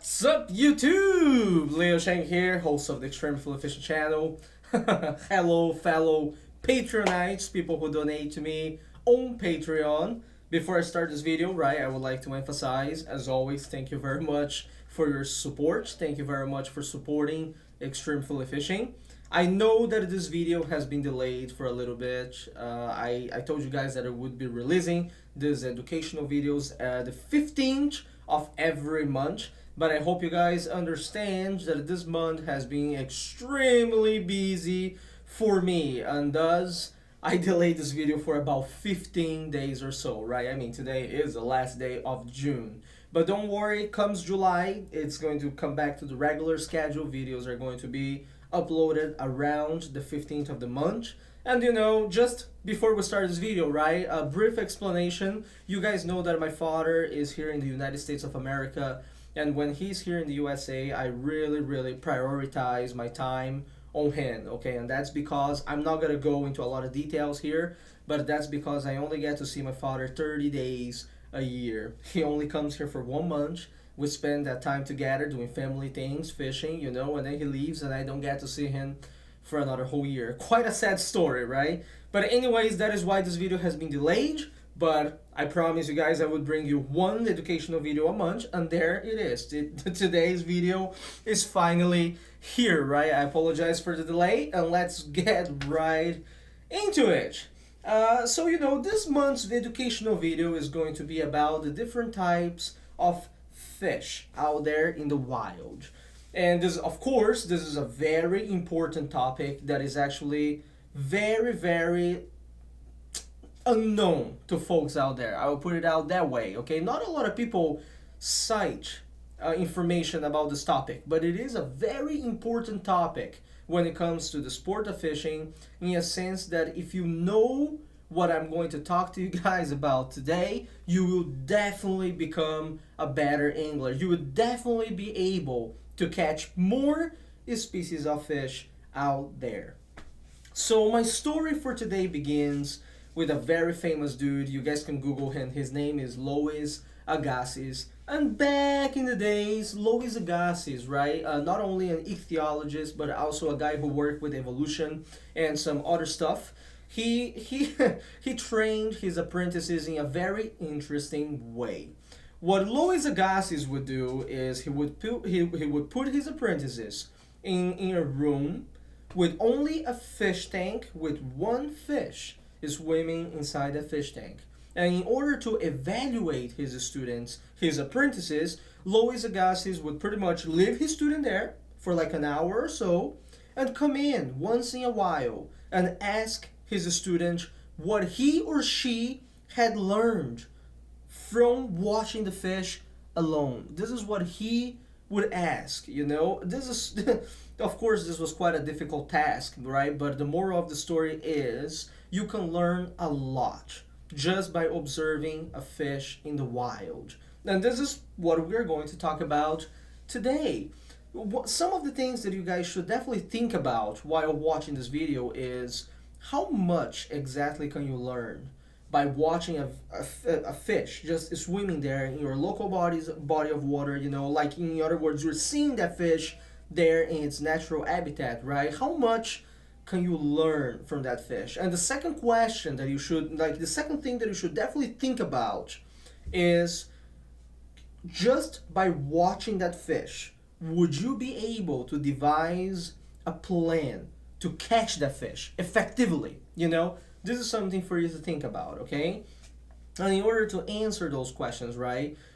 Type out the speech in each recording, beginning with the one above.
What's up, YouTube? Leo Shang here, host of the ExtremePhillyFishing channel. Hello, fellow Patreonites, people who donate to me on Patreon. Before I start this video, I would like to emphasize, as always, thank you very much for your support. Thank you very much for supporting ExtremePhillyFishing. I know that this video has been delayed for a little bit. I told you guys that I would be releasing these educational videos the 15th of every month, but I hope you guys understand that this month has been extremely busy for me, and thus I delayed this video for about 15 days or so, right? I mean, today is the last day of June. But don't worry, comes July, it's going to come back to the regular schedule. Videos are going to be uploaded around the 15th of the month. And you know, just before we start this video, a brief explanation. You guys know that my father is here in the United States of America, and when he's here in the USA, I really prioritize my time on him, okay? And that's because I'm not gonna go into a lot of details here, but that's because I only get to see my father 30 days a year. He only comes here for 1 month. We spend that time together doing family things, fishing, you know, and then he leaves and I don't get to see him for another whole year. Quite a sad story, right? But anyways, that is why this video has been delayed, but I promise you guys I would bring you one educational video a month, and there it is. Today's video is finally here, right? I apologize for the delay, and let's get right into it. So, you know, this month's educational video is going to be about the different types of fish out there in the wild. And this, of course, this is a very important topic that is actually very unknown to folks out there. I will put it out that way, okay? Not a lot of people cite information about this topic, but it is a very important topic when it comes to the sport of fishing, in a sense that if you know what I'm going to talk to you guys about today, you will definitely become a better angler. You will definitely be able to catch more species of fish out there. So my story for today begins with a very famous dude. You guys can Google him. His name is Louis Agassiz. And back in the days, Louis Agassiz, not only an ichthyologist, but also a guy who worked with evolution and some other stuff. He trained his apprentices in a very interesting way. What Louis Agassiz would do is he would put his apprentices in a room with only a fish tank with one fish swimming inside the fish tank. And in order to evaluate his students, his apprentices, Louis Agassiz would pretty much leave his student there for like an hour or so and come in once in a while and ask his student what he or she had learned from watching the fish alone. This is what he would ask, you know. This is, of course, this was quite a difficult task, right? But the moral of the story is you can learn a lot just by observing a fish in the wild. And this is what we're going to talk about today. Some of the things that you guys should definitely think about while watching this video is how much exactly can you learn by watching a fish just swimming there in your local body of water, you know, like in other words, you're seeing that fish there in its natural habitat, right? How much can you learn from that fish? And the second question that you should, the second thing that you should definitely think about is just by watching that fish, would you be able to devise a plan to catch that fish effectively, you know? This is something for you to think about, okay? And in order to answer those questions,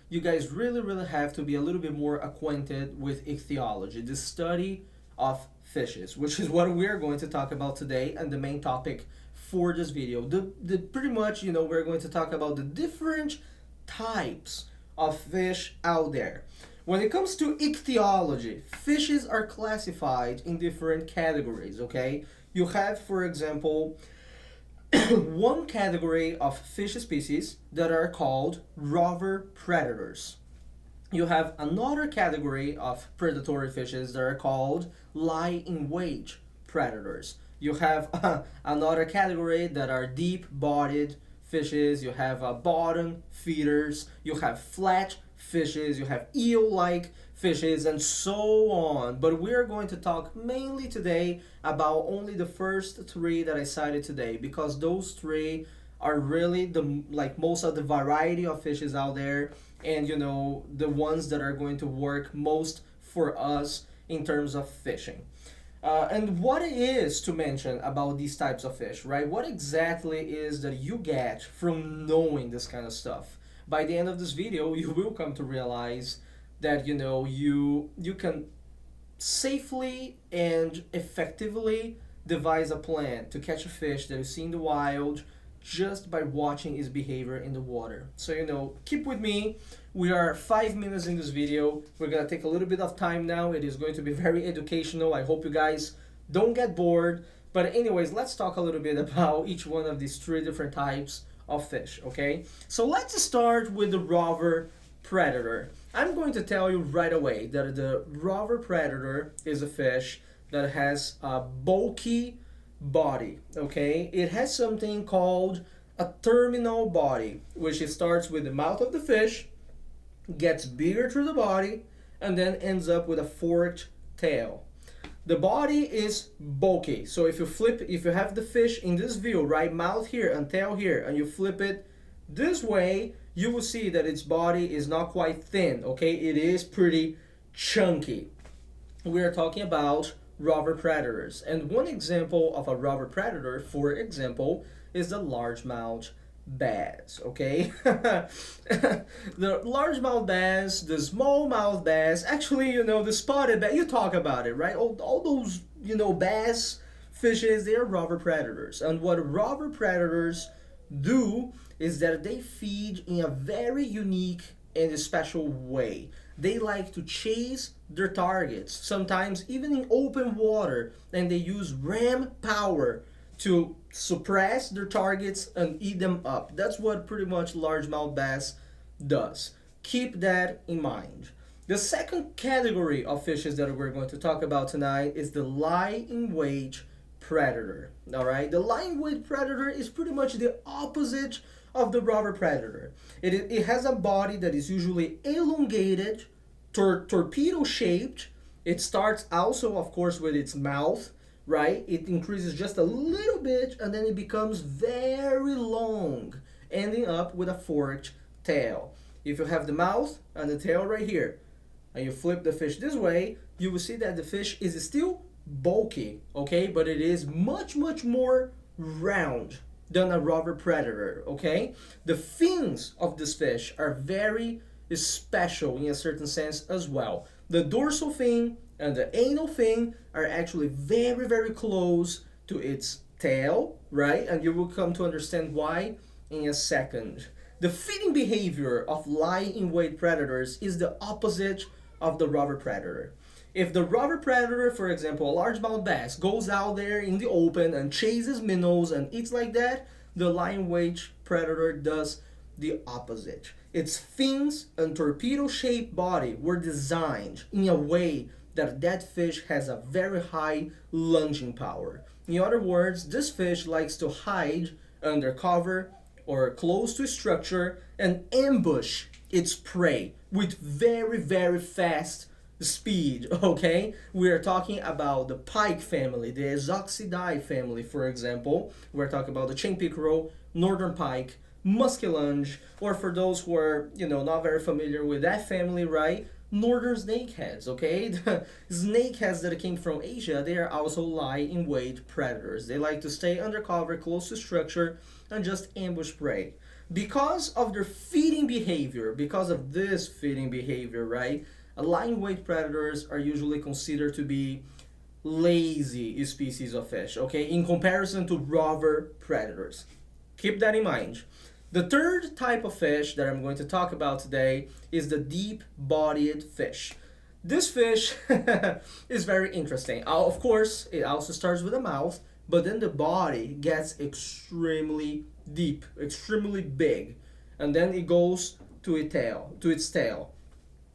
you guys really have to be a little bit more acquainted with ichthyology, the study of fishes, which is what we're going to talk about today and the main topic for this video. Pretty much, you know, we're going to talk about the different types of fish out there. When it comes to ichthyology, fishes are classified in different categories, okay? You have, for example, one category of fish species that are called rover predators. You have another category of predatory fishes that are called lie-in-wait predators. You have another category that are deep-bodied fishes. You have bottom feeders. You have flat fishes, you have eel-like fishes, and so on. But we are going to talk mainly today about only the first three that I cited today, because those three are really the most of the variety of fishes out there, and the ones that are going to work most for us in terms of fishing. And what it is to mention about these types of fish, right? What exactly is that you get from knowing this kind of stuff? By the end of this video, you will come to realize that you can safely and effectively devise a plan to catch a fish that you see in the wild just by watching its behavior in the water. So keep with me. We are 5 minutes in this video. We're gonna take a little bit of time now. It is going to be very educational. I hope you guys don't get bored. But anyways, let's talk a little bit about each one of these three different types of fish, okay? So let's start with the rover predator. I'm going to tell you right away that the rover predator is a fish that has a bulky body, okay? It has something called a terminal body, which it starts with the mouth of the fish, gets bigger through the body, and then ends up with a forked tail. The body is bulky, so if you have the fish in this view, right, mouth here and tail here, and you flip it this way, you will see that its body is not quite thin, okay? It is pretty chunky. We are talking about rover predators, and one example of a rover predator, for example, is the largemouth bass, okay? The largemouth bass, the smallmouth bass, actually, the spotted bass, you talk about it, right? All those, bass fishes, they are rover predators. And what rover predators do is that they feed in a very unique and special way. They like to chase their targets, sometimes even in open water, and they use ram power to suppress their targets and eat them up. That's what pretty much largemouth bass does. Keep that in mind. The second category of fishes that we're going to talk about tonight is the lie-in-wait predator. All right, the lie-in-wait predator is pretty much the opposite of the rover predator. It has a body that is usually elongated, torpedo shaped. It starts also, of course, with its mouth, right? It increases just a little bit and then it becomes very long, ending up with a forked tail. If you have the mouth and the tail right here, and you flip the fish this way, you will see that the fish is still bulky, okay? But it is much, much more round than a rover predator, okay? The fins of this fish are very special in a certain sense as well. The dorsal fin and the anal fin are actually very, very close to its tail, right? And you will come to understand why in a second. The feeding behavior of lie-in-wait predators is the opposite of the rover predator. If the rover predator, for example, a largemouth bass, goes out there in the open and chases minnows and eats like that, the lie-in-wait predator does the opposite. Its fins and torpedo-shaped body were designed in a way that fish has a very high lunging power. In other words, this fish likes to hide under cover or close to a structure and ambush its prey with very, very fast speed, okay? We are talking about the Pike family, the Exoxidae family, for example. We're talking about the chain pickerel, northern pike, muskellunge, or for those who are, not very familiar with that family, right? Northern snakeheads, okay? The snakeheads that came from Asia, they are also lie-in-wait predators. They like to stay undercover, close to structure, and just ambush prey. Because of their feeding behavior, because of this feeding behavior, right? Lie-in-wait predators are usually considered to be lazy species of fish, okay? In comparison to rover predators. Keep that in mind. The third type of fish that I'm going to talk about today is the deep-bodied fish. This fish is very interesting. Of course, it also starts with a mouth, but then the body gets extremely deep, extremely big, and then it goes to its tail.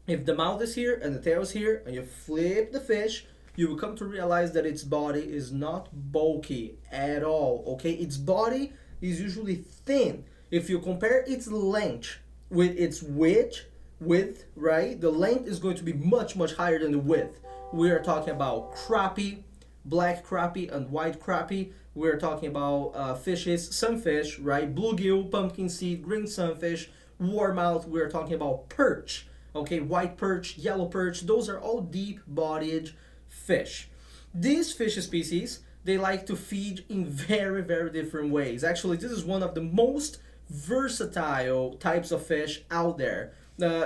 If the mouth is here and the tail is here, and you flip the fish, you will come to realize that its body is not bulky at all, okay? Its body is usually thin. If you compare its length with its width, width, right? The length is going to be much, much higher than the width. We are talking about crappie, black crappie and white crappie. We're talking about fishes, sunfish, right? Bluegill, pumpkin seed, green sunfish, warmouth. We're talking about perch, okay? White perch, yellow perch. Those are all deep-bodied fish. These fish species, they like to feed in very, very different ways. Actually, this is one of the most versatile types of fish out there.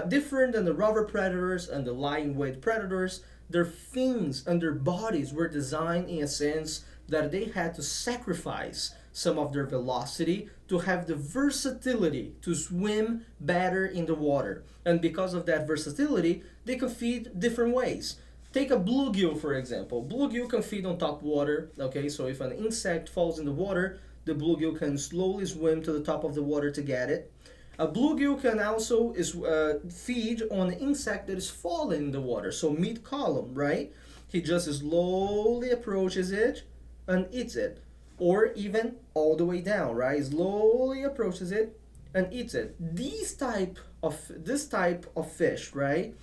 Different than the rover predators and the lying weight predators, their fins and their bodies were designed in a sense that they had to sacrifice some of their velocity to have the versatility to swim better in the water. And because of that versatility, they can feed different ways. Take a bluegill, for example. Bluegill can feed on top water, okay? So if an insect falls in the water, the bluegill can slowly swim to the top of the water to get it. A bluegill can also feed on an insect that is falling in the water, so mid-column, right? He just slowly approaches it and eats it. Or even all the way down, right? Slowly approaches it and eats it. This type of fish, right?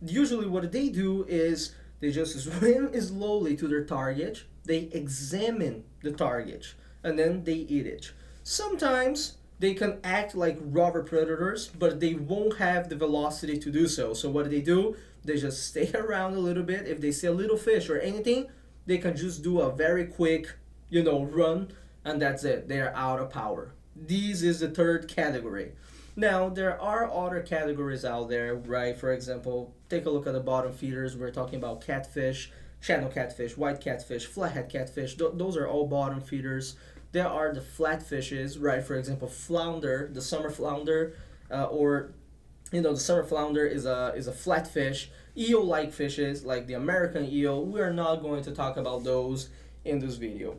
Usually what they do is they just swim slowly to their target, they examine the target, and then they eat it. Sometimes they can act like rover predators, but they won't have the velocity to do so. So what do? They just stay around a little bit. If they see a little fish or anything, they can just do a very quick, run, and that's it. They are out of power. This is the third category. Now, there are other categories out there, right? For example, take a look at the bottom feeders. We're talking about catfish, channel catfish, white catfish, flathead catfish. Those are all bottom feeders. There are the flatfishes, right? For example, flounder, the summer flounder, the summer flounder is a flatfish. Eel-like fishes, like the American eel, we are not going to talk about those in this video.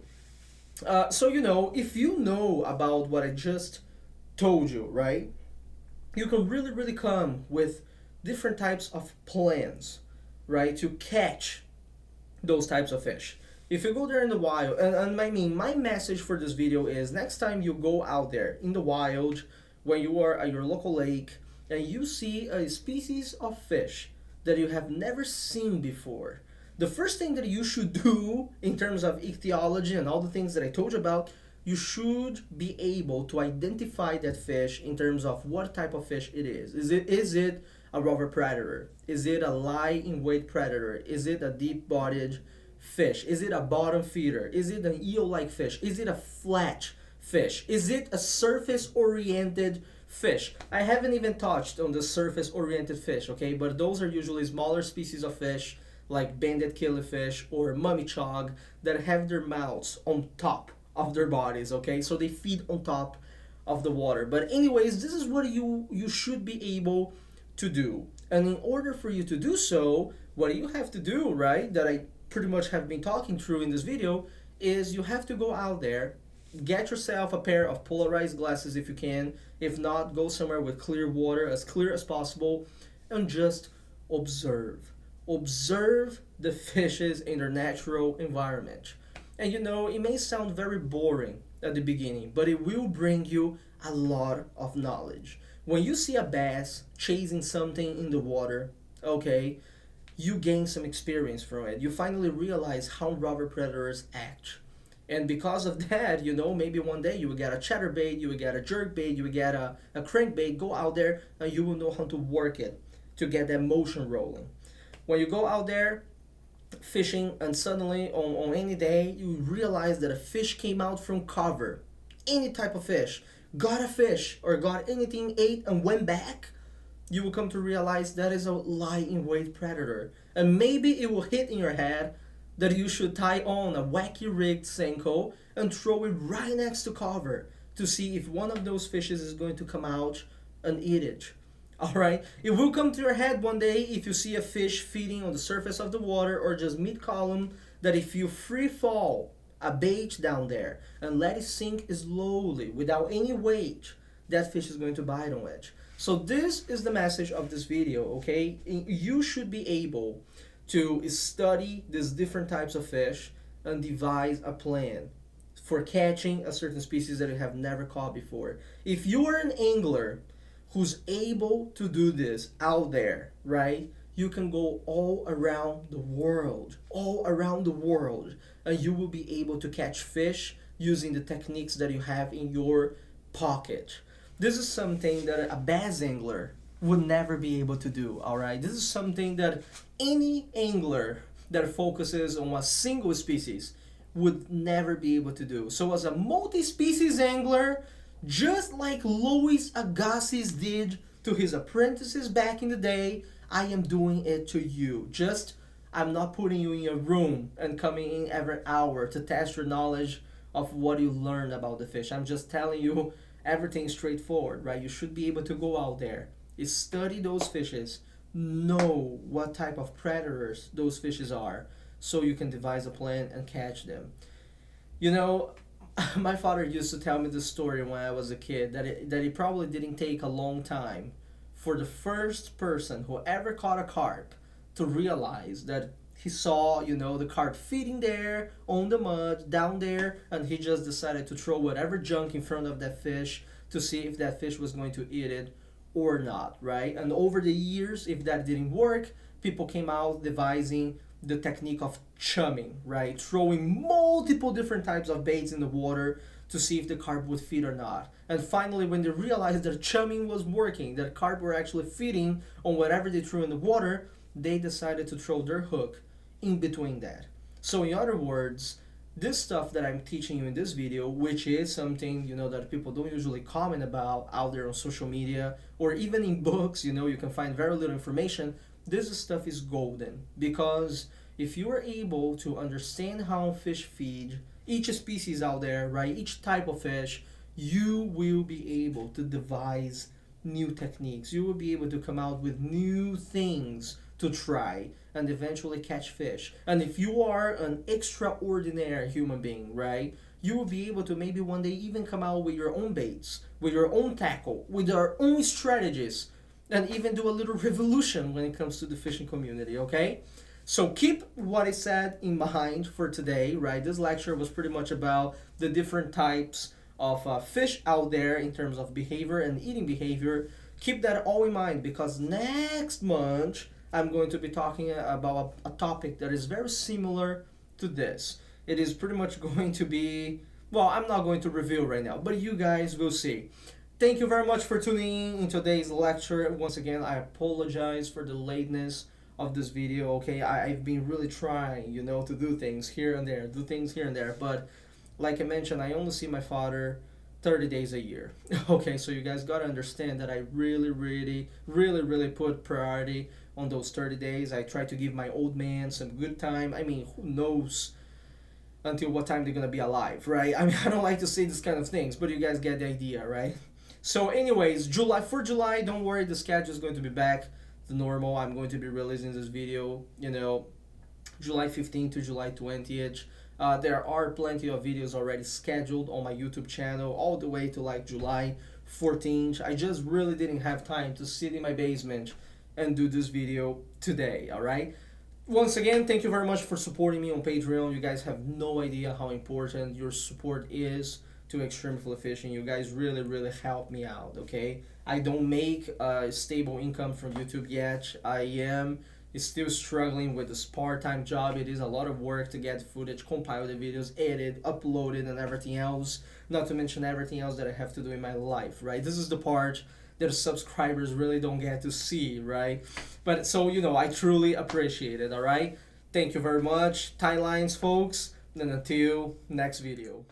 So, if you know about what I just told you, right? You can really, really come with different types of plans, right, to catch those types of fish. If you go there in the wild, and my message for this video is next time you go out there in the wild, when you are at your local lake, and you see a species of fish that you have never seen before, the first thing that you should do in terms of ichthyology and all the things that I told you about, you should be able to identify that fish in terms of what type of fish it is. Is it a rover predator? Is it a lie-in-wait predator? Is it a deep-bodied fish? Is it a bottom feeder? Is it an eel-like fish? Is it a flat fish? Is it a surface-oriented fish? I haven't even touched on the surface-oriented fish, okay? But those are usually smaller species of fish like banded killifish or mummy chog that have their mouths on top of their bodies, okay? So they feed on top of the water. But anyways, this is what you should be able to do. And in order for you to do so, what you have to do, right, that I pretty much have been talking through in this video, is you have to go out there, get yourself a pair of polarized glasses if you can. If not, go somewhere with clear water, as clear as possible, and just observe. Observe the fishes in their natural environment. And it may sound very boring at the beginning, but it will bring you a lot of knowledge. When you see a bass chasing something in the water, okay, you gain some experience from it. You finally realize how rover predators act. And because of that, maybe one day you will get a chatterbait, you will get a jerkbait, you will get a crankbait, go out there and you will know how to work it to get that motion rolling. When you go out there fishing and suddenly on any day you realize that a fish came out from cover, any type of fish, got a fish or got anything, ate and went back, you will come to realize that is a lie-in-wait predator. And maybe it will hit in your head that you should tie on a wacky rigged Senko and throw it right next to cover to see if one of those fishes is going to come out and eat it. Alright, it will come to your head one day if you see a fish feeding on the surface of the water or just mid-column, that if you free fall a bait down there and let it sink slowly without any weight, that fish is going to bite on it. So this is the message of this video, okay? You should be able to study these different types of fish and devise a plan for catching a certain species that you have never caught before. If you are an angler who's able to do this out there, right? You can go all around the world, and you will be able to catch fish using the techniques that you have in your pocket. This is something that a bass angler would never be able to do, all right? This is something that any angler that focuses on a single species would never be able to do. So as a multi-species angler, just like Louis Agassiz did to his apprentices back in the day, I am doing it to you. Just, I'm not putting you in a room and coming in every hour to test your knowledge of what you learned about the fish. I'm just telling you everything straightforward, right? You should be able to go out there, study those fishes, know what type of predators those fishes are, so you can devise a plan and catch them. You know, my father used to tell me this story when I was a kid, that it probably didn't take a long time for the first person who ever caught a carp to realize that he saw, you know, the carp feeding there on the mud down there, and he just decided to throw whatever junk in front of that fish to see if that fish was going to eat it or not, right? And over the years, if that didn't work, people came out devising the technique of chumming, right? Throwing multiple different types of baits in the water to see if the carp would feed or not. And finally, when they realized that chumming was working, that carp were actually feeding on whatever they threw in the water, they decided to throw their hook in between that. So in other words, this stuff that I'm teaching you in this video, which is something, you know, that people don't usually comment about out there on social media or even in books, you know, you can find very little information. This stuff is golden, because if you are able to understand how fish feed, each species out there, right, each type of fish, you will be able to devise new techniques. You will be able to come out with new things to try and eventually catch fish. And if you are an extraordinary human being, right, you will be able to maybe one day even come out with your own baits, with your own tackle, with your own strategies, and even do a little revolution when it comes to the fishing community, okay? So keep what I said in mind for today, right? This lecture was pretty much about the different types of fish out there in terms of behavior and eating behavior. Keep that all in mind, because next month I'm going to be talking about a topic that is very similar to this. It is pretty much going to be, well, I'm not going to reveal right now, but you guys will see. Thank you very much for tuning in today's lecture. Once again, I apologize for the lateness of this video, okay? I've been really trying, you know, to do things here and there, but like I mentioned, I only see my father 30 days a year. Okay, so you guys gotta understand that I really put priority on those 30 days. I try to give my old man some good time. I mean, who knows until what time they're gonna be alive, right? I mean, I don't like to say this kind of things, but you guys get the idea, right? So anyways, July, don't worry, the schedule is going to be back to normal. I'm going to be releasing this video, you know, July 15th to July 20th. There are plenty of videos already scheduled on my YouTube channel all the way to like July 14th. I just really didn't have time to sit in my basement and do this video today, alright? Once again, thank you very much for supporting me on Patreon. You guys have no idea how important your support is to ExtremePhillyFishing. You guys really help me out, okay? I don't make a stable income from YouTube yet. I am still struggling with this part-time job. It is a lot of work to get footage, compile the videos, edit, upload it, and everything else. Not to mention everything else that I have to do in my life, right? This is the part that subscribers really don't get to see, right? But so, you know, I truly appreciate it, all right? Thank you very much. Tight lines, folks. And until next video.